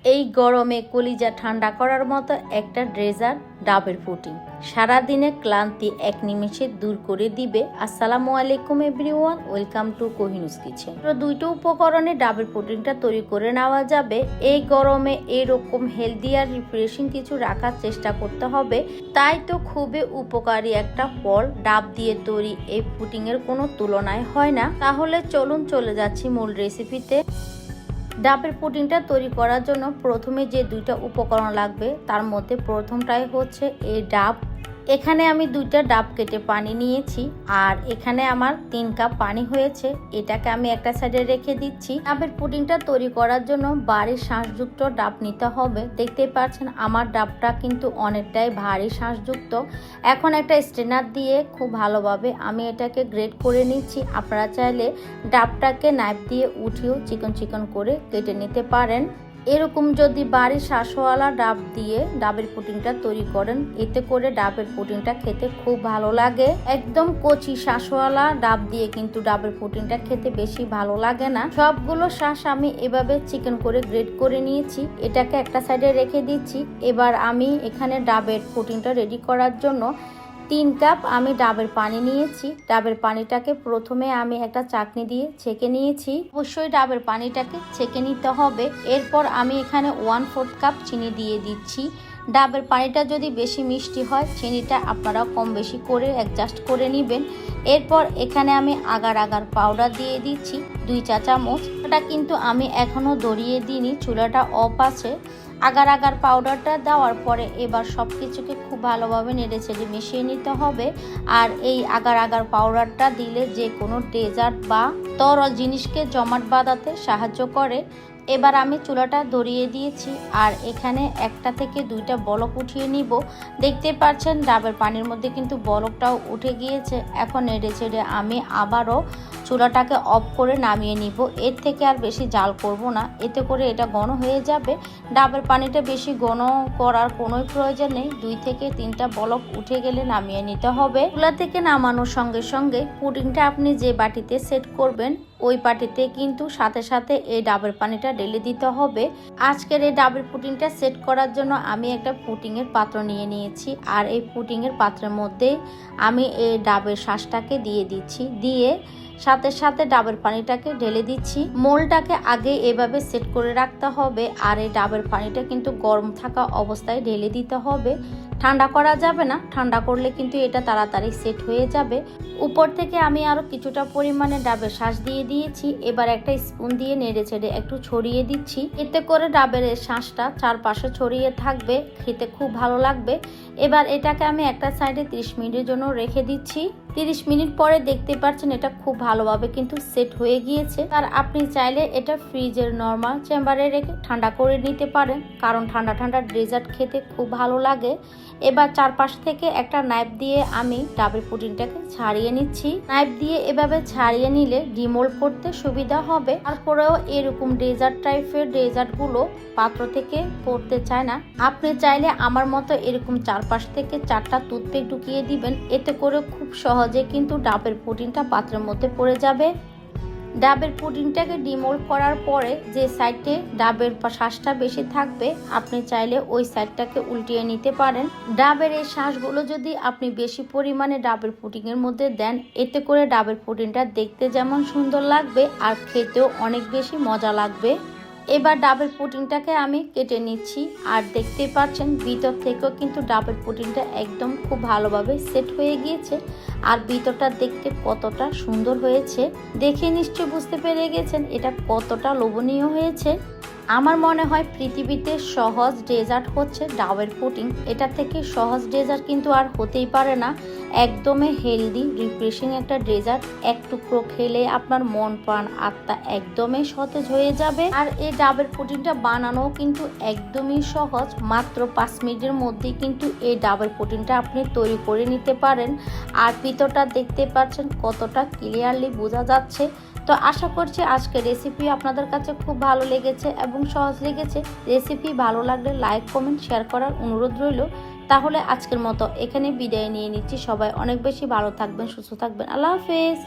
এই গরমে কলিজা ঠান্ডা করার মতো একটা ডেজার্ট ডাবের পুডিং সারাদিনে ক্লান্তি এক নিমেষে দূর করে দিবে। আসসালামু আলাইকুম এভরিওয়ান, ওয়েলকাম টু কোহিনুস কিচেন। দুইটা উপকরণে ডাবের পুডিংটা তৈরি করে নেওয়া যাবে। এই গরমে এরকম হেলদি আর রিফ্রেশিং কিছু রাখার চেষ্টা করতে হবে। তাই তো খুবই উপকারী একটা ফল ডাব দিয়ে তৈরি এই পুডিং এর কোনো তুলনায় হয় না। তাহলে চলুন চলে যাচ্ছি মূল রেসিপিতে। ডাবের পুডিংটা তৈরি করার জন্য প্রথমে যে দুইটা উপকরণ লাগবে তার মধ্যে প্রথমটাই হচ্ছে এই ডাব। এখানে আমি দুইটা ডাব কেটে পানি নিয়েছি আর এখানে আমার 3 কাপ পানি হয়েছে। এটাকে আমি একটা সাইডে রেখে দিচ্ছি। ডাবের পুডিংটা তৈরি করার জন্য বাড়ির শাঁসযুক্ত ডাব নিতে হবে। দেখতেই পাচ্ছেন আমার ডাবটা কিন্তু অনেকটাই ভারী শাঁসযুক্ত। এখন একটা স্ট্রেনার দিয়ে খুব ভালোভাবে আমি এটাকে গ্রেট করে নিচ্ছি। আপনারা চাইলে ডাবটাকে নাইফ দিয়ে উঠিয়েও চিকন চিকন করে কেটে নিতে পারেন। এরকম যদি বাড়ির শাঁসওয়ালা ডাব দিয়ে ডাবের পুডিংটা তৈরি করেন, এতে করে ডাবের পুডিংটা খেতে খুব ভালো লাগে। একদম কচি শাঁসওয়ালা ডাব দিয়ে কিন্তু ডাবের পুডিংটা খেতে বেশি ভালো লাগে না। সবগুলো শাঁস আমি এভাবে চিকেন করে গ্রেট করে নিয়েছি। এটাকে একটা সাইডে রেখে দিচ্ছি। এবার আমি এখানে ডাবের পুডিংটা রেডি করার জন্য 3 কাপ আমি ডাবের পানি নিয়েছি। ডাবের পানিটাকে প্রথমে আমি একটা চাকনি দিয়ে ছেঁকে নিয়েছি। অবশ্যই ডাবের পানিটাকে ছেঁকে নিতে হবে। এরপর আমি এখানে 1/4 কাপ চিনি দিয়ে দিচ্ছি। ডাবের পানিটা যদি বেশি মিষ্টি হয় চিনিটা আপনারা কম বেশি করে অ্যাডজাস্ট করে নেবেন। এরপর এখানে আমি আগার পাউডার দিয়ে দিচ্ছি 2 চা চামচ। এটা কিন্তু আমি এখনো দড়িয়ে দিইনি, চুলাটা অফ আছে। আগার পাউডারটা দেওয়ার পরে এবার সব কিছুকে খুব ভালোভাবে নেড়েচেড়ে মিশিয়ে নিতে হবে। আর এই আগার পাউডারটা দিলে যে কোনো ডেজার্ট বা তরল জিনিসকে জমাট বাঁধাতে সাহায্য করে। এবার আমি চুলাটা ধরিয়ে দিয়েছি আর এখানে একটা থেকে 2টা বলক উঠিয়ে নিব। দেখতে পাচ্ছেন ডাবের পানির মধ্যে কিন্তু বলকটাও উঠে গিয়েছে। এখন নেড়েচেড়ে আমি আবারও চুলাটাকে অফ করে নামিয়ে নিব। এর থেকে আর বেশি জাল করব না, এতে করে এটা ঘন হয়ে যাবে। ডাবের পানিটা বেশি ঘন করার কোনো প্রয়োজন নেই। 2 থেকে 3টা বলক উঠে গেলে নামিয়ে নিতে হবে। চুলা থেকে নামানোর সঙ্গে সঙ্গে পুডিংটা আপনি যে বাটিতে সেট করবেন ওই বাটিতে কিন্তু সাথে সাথে এই ডাবের পানিটা ঢেলে দিতে হবে। আজকের এই ডাবের পুডিংটা সেট করার জন্য আমি একটা পুডিংয়ের পাত্র নিয়ে নিয়েছি আর এই পুডিংয়ের পাত্রের মধ্যে আমি এই ডাবের শাঁসটাকে দিয়ে দিচ্ছি। দিয়ে সাথে সাথে ডাবের পানিটাকে ঢেলে দিচ্ছি। মোলটাকে আগে এভাবে সেট করে রাখতে হবে আর এই ডাবের পানিটা কিন্তু গরম থাকা অবস্থায় ঢেলে দিতে হবে। ঠান্ডা করা যাবে না, ঠান্ডা করলে কিন্তু এটা তাড়াতাড়ি সেট হয়ে যাবে। উপর থেকে আমি আরো কিছুটা পরিমাণে ডাবের শাঁস দিয়ে দিয়েছি। এবার একটা স্পুন দিয়ে নেড়েচেড়ে একটু ছড়িয়ে দিচ্ছি। এতে করে ডাবের শাঁসটা চারপাশে ছড়িয়ে থাকবে, খেতে খুব ভালো লাগবে। এবার এটাকে আমি একটা সাইডে 30 মিনিটের জন্য রেখে দিচ্ছি। 30 মিনিট পরে দেখতে পাচ্ছেন এটা খুব ভালোভাবে কিন্তু সেট হয়ে গিয়েছে। আর আপনি চাইলে এটা ফ্রিজের নর্মাল চেম্বারে রেখে ঠান্ডা করে নিতে পারেন, কারণ ঠান্ডা ডেজার্ট খেতে খুব ভালো লাগে। এবার চারপাশ থেকে একটা নাইফ দিয়ে আমি ডাবের পুডিংটাকে ছাড়িয়ে নিচ্ছি। নাইফ দিয়ে এভাবে ছাড়িয়ে নিলে ডিমোল্ড করতে সুবিধা হবে। তারপরেও এরকম ডেজার্ট টাইপের ডেজার্টগুলো পাত্র থেকে পড়তে চায় না। আপনি চাইলে আমার মতো এরকম চারপাশ থেকে 4টা টুথপিক ঢুকিয়ে দিবেন। এতে করে খুব সহজে কিন্তু ডাবের পুডিংটা পাত্রের মধ্যে পড়ে যাবে। ডাবের পুডিংটাকে ডিমোল্ড করার পরে যে সাইডে ডাবের শাঁসটা বেশি থাকবে আপনি চাইলে ওই সাইডটাকে উল্টিয়ে নিতে পারেন। ডাবের এই শাঁসগুলো যদি আপনি বেশি পরিমাণে ডাবের পুডিংয়ের মধ্যে দেন, এতে করে ডাবের পুডিংটা দেখতে যেমন সুন্দর লাগবে আর খেতেও অনেক বেশি মজা লাগবে। এবার ডাবের পুডিংটাকে আমি কেটে নিচ্ছি আর দেখতে পাচ্ছেন ভিতর থেকেও কিন্তু ডাবের পুডিংটা একদম খুব ভালোভাবে সেট হয়ে গিয়েছে আর ভিতরটা দেখতে কতটা সুন্দর হয়েছে। দেখে নিশ্চয়ই বুঝতে পেরে গেছেন এটা কতটা লোভনীয় হয়েছে। আমার মনে হয় পৃথিবীতে সহজ ডেজার্ট হচ্ছে ডাবের পুডিং। এটা থেকে সহজ ডেজার্ট কিন্তু আর হতেই পারে না। একদমই হেলদি রিফ্রেশিং একটা ডেজার্ট। এক টুকরো খেলে আপনার মন প্রাণ আত্মা একদমই সতেজ হয়ে যাবে। আর এই ডাবের পুডিংটা বানানো কিন্তু একদমই সহজ। মাত্র 5 মিনিটের মধ্যেই কিন্তু এই ডাবের পুডিংটা আপনি তৈরি করে নিতে পারেন। আর ভিতরটা দেখতে পাচ্ছেন কতটা ক্লিয়ারলি বোঝা যাচ্ছে। তো আশা করছি আজকের রেসিপি আপনাদের কাছে খুব ভালো লেগেছে এবং সহজ লেগেছে। রেসিপি ভালো লাগলে লাইক কমেন্ট শেয়ার করার অনুরোধ রইল। তাহলে আজকের মতো এখানে বিদায় নিয়ে নিচ্ছি। সবাই অনেক বেশি ভালো থাকবেন, সুস্থ থাকবেন। আল্লাহ হাফেজ।